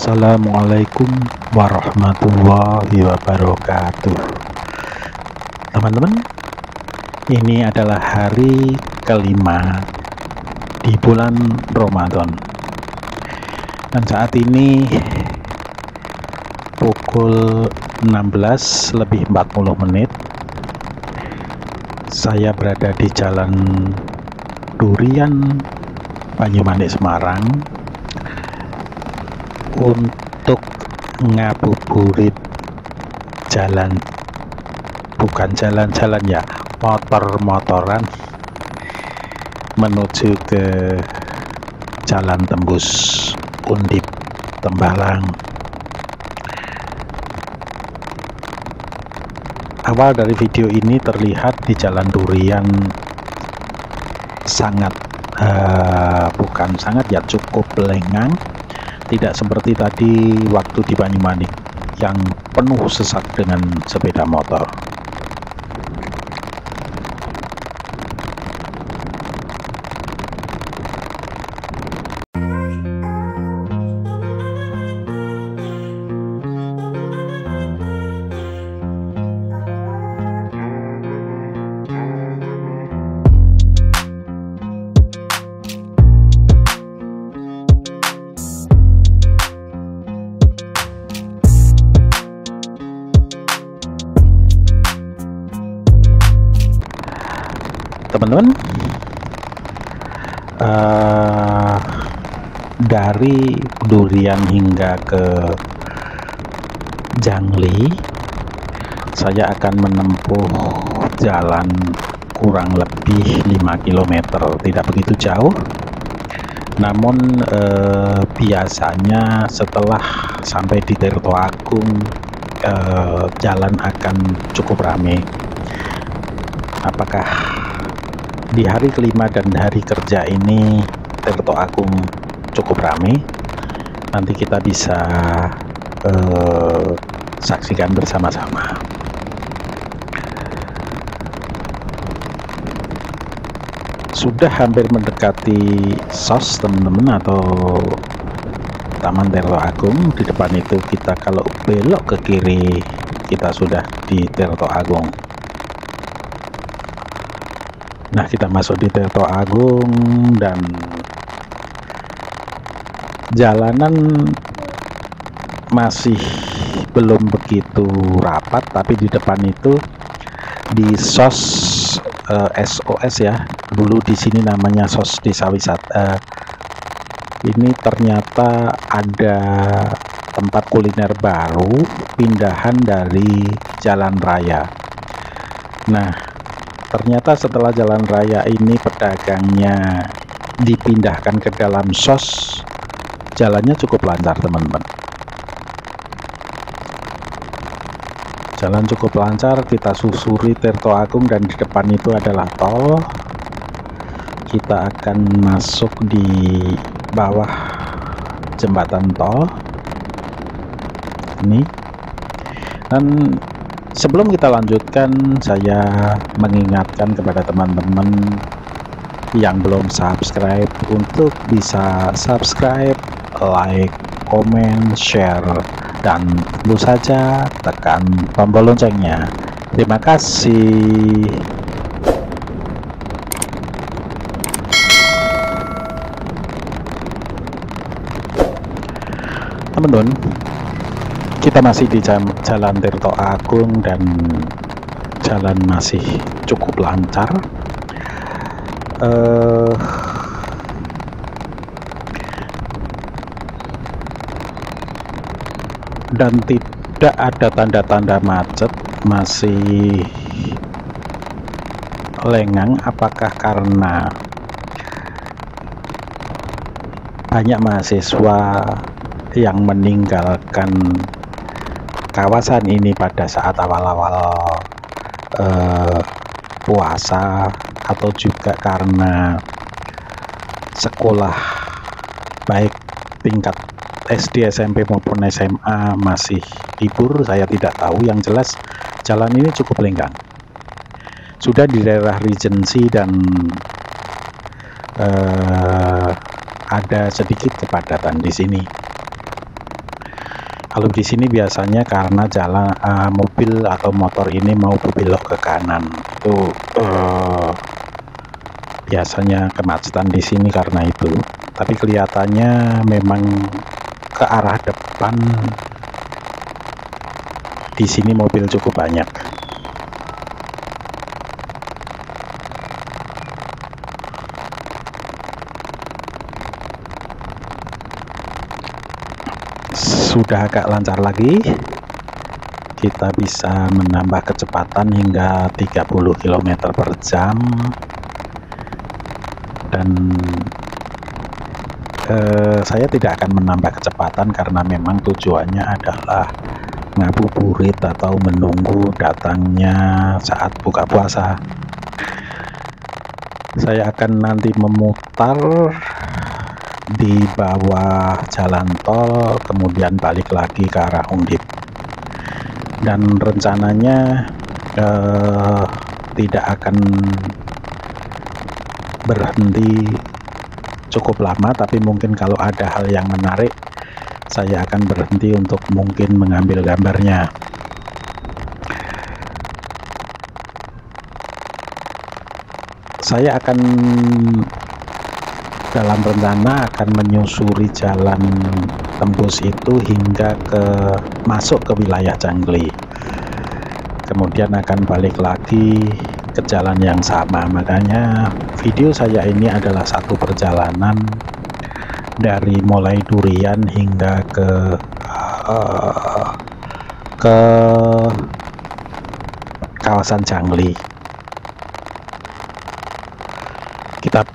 Assalamualaikum warahmatullahi wabarakatuh. Teman-teman, ini adalah hari kelima di bulan Ramadan, dan saat ini pukul 16:40. Saya berada di Jalan Durian, Banyumanik, Semarang, untuk ngabuburit motor-motoran menuju ke Jalan Tembus Undip Tembalang. Awal dari video ini terlihat di Jalan Durian cukup lengang, tidak seperti tadi waktu di Banyumanik yang penuh sesak dengan sepeda motor. Teman-teman, dari Durian hingga ke Jangli, saya akan menempuh jalan kurang lebih 5 km, tidak begitu jauh. Namun biasanya setelah sampai di Tirto Agung, jalan akan cukup ramai. Apakah di hari kelima dan hari kerja ini Tirto Agung cukup ramai? Nanti kita bisa saksikan bersama-sama. Sudah hampir mendekati SOS, teman-teman, atau Taman Tirto Agung. Di depan itu kita kalau belok ke kiri, kita sudah di Tirto Agung. Nah, kita masuk di Tirto Agung dan jalanan masih belum begitu rapat, tapi di depan itu di SOS SOS ya, dulu di sini namanya SOS Desa Wisata. Ini ternyata ada tempat kuliner baru pindahan dari jalan raya. Nah, ternyata setelah jalan raya ini pedagangnya dipindahkan ke dalam SOS, jalannya cukup lancar, teman-teman. Jalan cukup lancar, kita susuri Tirto Agung dan di depan itu adalah tol. Kita akan masuk di bawah jembatan tol ini. Dan sebelum kita lanjutkan, saya mengingatkan kepada teman-teman yang belum subscribe untuk bisa subscribe, like, komen, share, dan tentu saja tekan tombol loncengnya. Terima kasih. Teman-teman, kita masih di Jalan Tirto Agung dan jalan masih cukup lancar. Dan tidak ada tanda-tanda macet, masih lengang. Apakah karena banyak mahasiswa yang meninggalkan kawasan ini pada saat awal-awal puasa, atau juga karena sekolah baik tingkat SD, SMP maupun SMA masih libur? Saya tidak tahu. Yang jelas jalan ini cukup lenggang. Sudah di daerah Regency dan ada sedikit kepadatan di sini. Kalau di sini biasanya karena jalan mobil atau motor ini mau berbelok ke kanan, itu biasanya kemacetan di sini karena itu. Tapi kelihatannya memang ke arah depan di sini mobil cukup banyak. Sudah agak lancar lagi, kita bisa menambah kecepatan hingga 30 km per jam, dan saya tidak akan menambah kecepatan karena memang tujuannya adalah ngabuburit atau menunggu datangnya saat buka puasa. Saya akan nanti memutar di bawah jalan tol, kemudian balik lagi ke arah Undip, dan rencananya tidak akan berhenti cukup lama, tapi mungkin kalau ada hal yang menarik saya akan berhenti untuk mungkin mengambil gambarnya. Saya akan dalam rencana akan menyusuri jalan tembus itu hingga masuk ke wilayah Jangli, kemudian akan balik lagi ke jalan yang sama. Makanya video saya ini adalah satu perjalanan dari mulai Durian hingga ke kawasan Jangli. Kita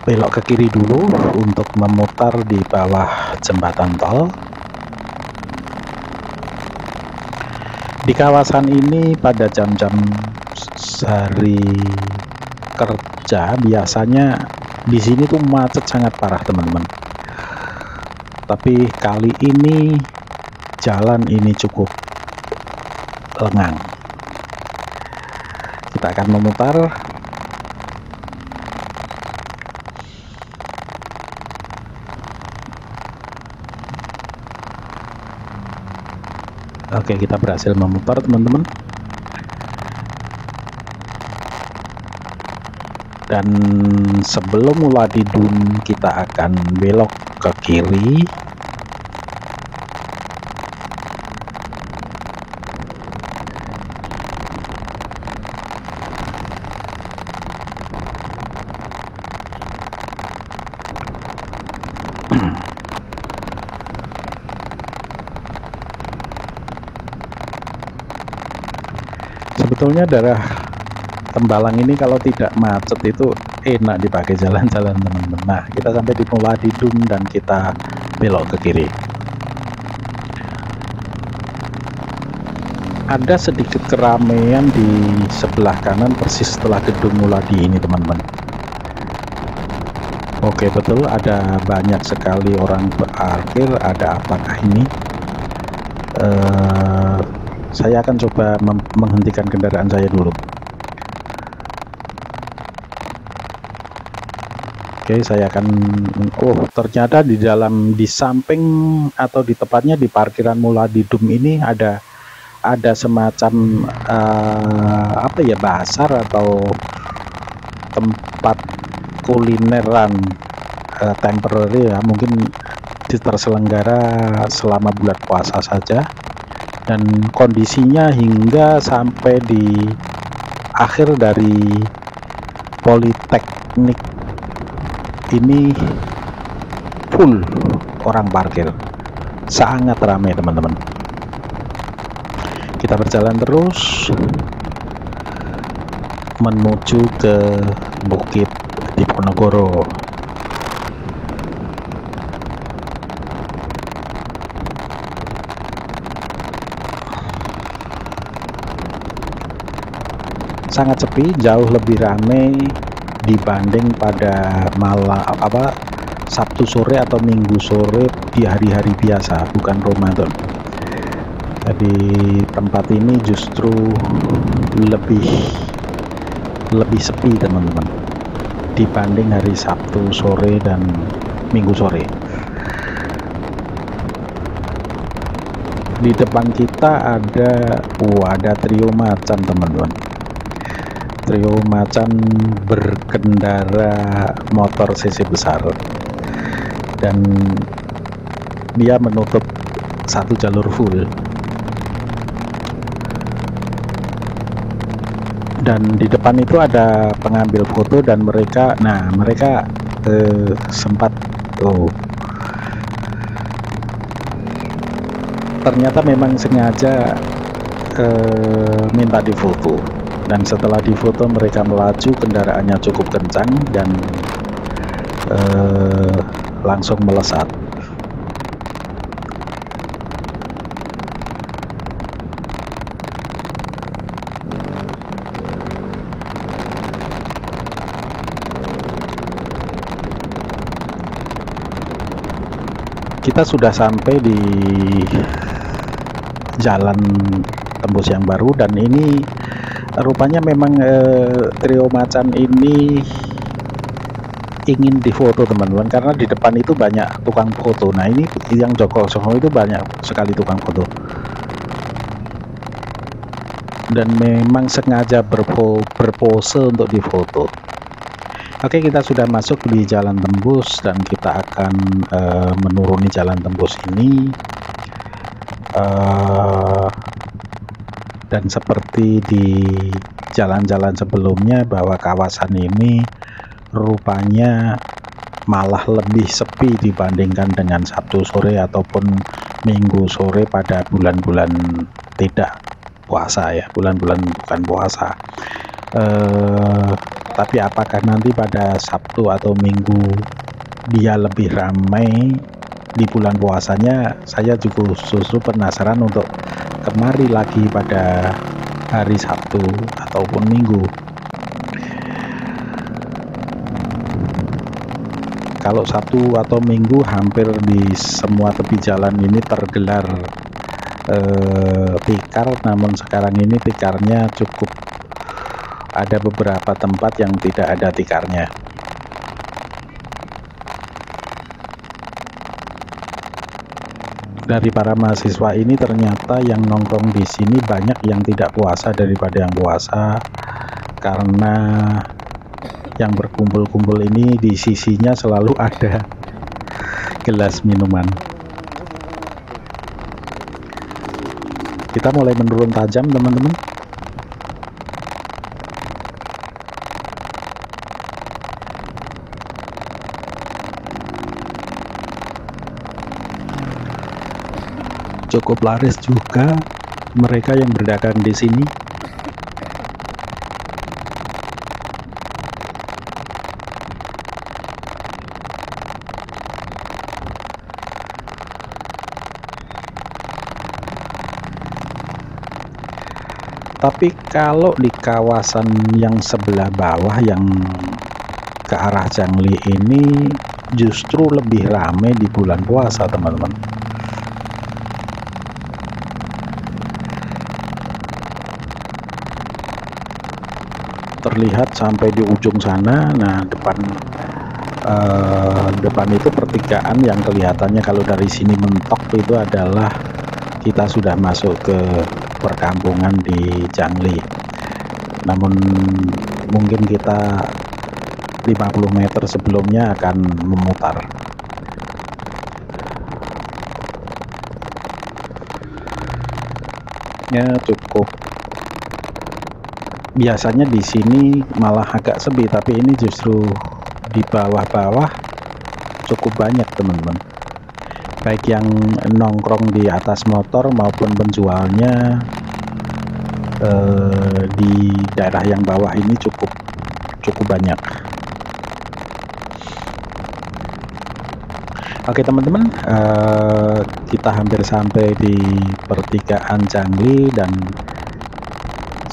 belok ke kiri dulu untuk memutar di bawah jembatan tol. Di kawasan ini pada jam-jam hari kerja biasanya di sini tuh macet sangat parah teman-teman. Tapi kali ini jalan ini cukup lengang. Kita akan memutar. Oke, kita berhasil memutar teman-teman. Dan sebelum Muladidun kita akan belok ke kiri. Sebetulnya daerah Tembalang ini kalau tidak macet itu enak dipakai jalan-jalan teman-teman. Nah, kita sampai di Muladidun dan kita belok ke kiri. Ada sedikit keramaian di sebelah kanan persis setelah gedung Muladi ini teman-teman. Oke, betul, ada banyak sekali orang parkir. Ada apakah ini? Saya akan coba menghentikan kendaraan saya dulu. Oke, saya akan ternyata di samping atau di tepatnya di parkiran Muladidun ini ada semacam apa ya, pasar atau tempat kulineran temporary ya, mungkin terselenggara selama bulan puasa saja, dan kondisinya hingga sampai di akhir dari Politeknik ini full orang parkir, sangat ramai teman-teman. Kita berjalan terus menuju ke Bukit Diponegoro. Sangat sepi, jauh lebih ramai dibanding pada Sabtu sore atau Minggu sore di hari-hari biasa, bukan Ramadan. Jadi tempat ini justru lebih sepi teman-teman dibanding hari Sabtu sore dan Minggu sore. Di depan kita ada trio macan teman-teman. Trio macan berkendara motor cc besar, dan dia menutup satu jalur full. Dan di depan itu ada pengambil foto, dan mereka sempat ternyata memang sengaja minta difoto, dan setelah difoto mereka melaju, kendaraannya cukup kencang dan langsung melesat. Kita sudah sampai di jalan tembus yang baru, dan ini rupanya memang trio macan ini ingin difoto teman-teman, karena di depan itu banyak tukang foto. Nah, ini yang Joko Songo itu banyak sekali tukang foto, dan memang sengaja berpose untuk difoto. Oke, kita sudah masuk di jalan tembus, dan kita akan menuruni jalan tembus ini. Dan seperti di jalan-jalan sebelumnya, bahwa kawasan ini rupanya malah lebih sepi dibandingkan dengan Sabtu sore ataupun Minggu sore pada bulan-bulan tidak puasa ya, bulan-bulan bukan puasa. Tapi apakah nanti pada Sabtu atau Minggu dia lebih ramai di bulan puasanya, saya juga justru penasaran untuk kemari lagi pada hari Sabtu ataupun Minggu. Kalau Sabtu atau Minggu hampir di semua tepi jalan ini tergelar tikar, namun sekarang ini tikarnya cukup, ada beberapa tempat yang tidak ada tikarnya. Dari para mahasiswa ini ternyata yang nongkrong di sini banyak yang tidak puasa daripada yang puasa, karena yang berkumpul-kumpul ini di sisinya selalu ada gelas minuman. Kita mulai menurun tajam teman-teman. Cukup laris juga mereka yang berdagang di sini. Tapi kalau di kawasan yang sebelah bawah yang ke arah Jangli ini justru lebih ramai di bulan puasa teman-teman. Terlihat sampai di ujung sana. Nah, depan itu pertigaan yang kelihatannya kalau dari sini mentok itu adalah kita sudah masuk ke perkampungan di Jangli. Namun mungkin kita 50 meter sebelumnya akan memutar. Ya, cukup. Biasanya di sini malah agak sepi, tapi ini justru di bawah-bawah cukup banyak teman-teman, baik yang nongkrong di atas motor maupun penjualnya di daerah yang bawah ini cukup banyak. Oke teman-teman, kita hampir sampai di pertigaan Jangli, dan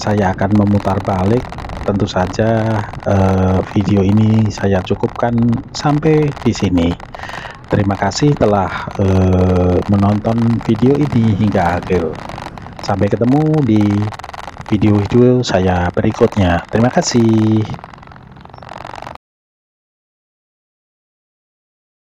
saya akan memutar balik. Tentu saja video ini saya cukupkan sampai di sini. Terima kasih telah menonton video ini hingga akhir. Sampai ketemu di video-video saya berikutnya. Terima kasih.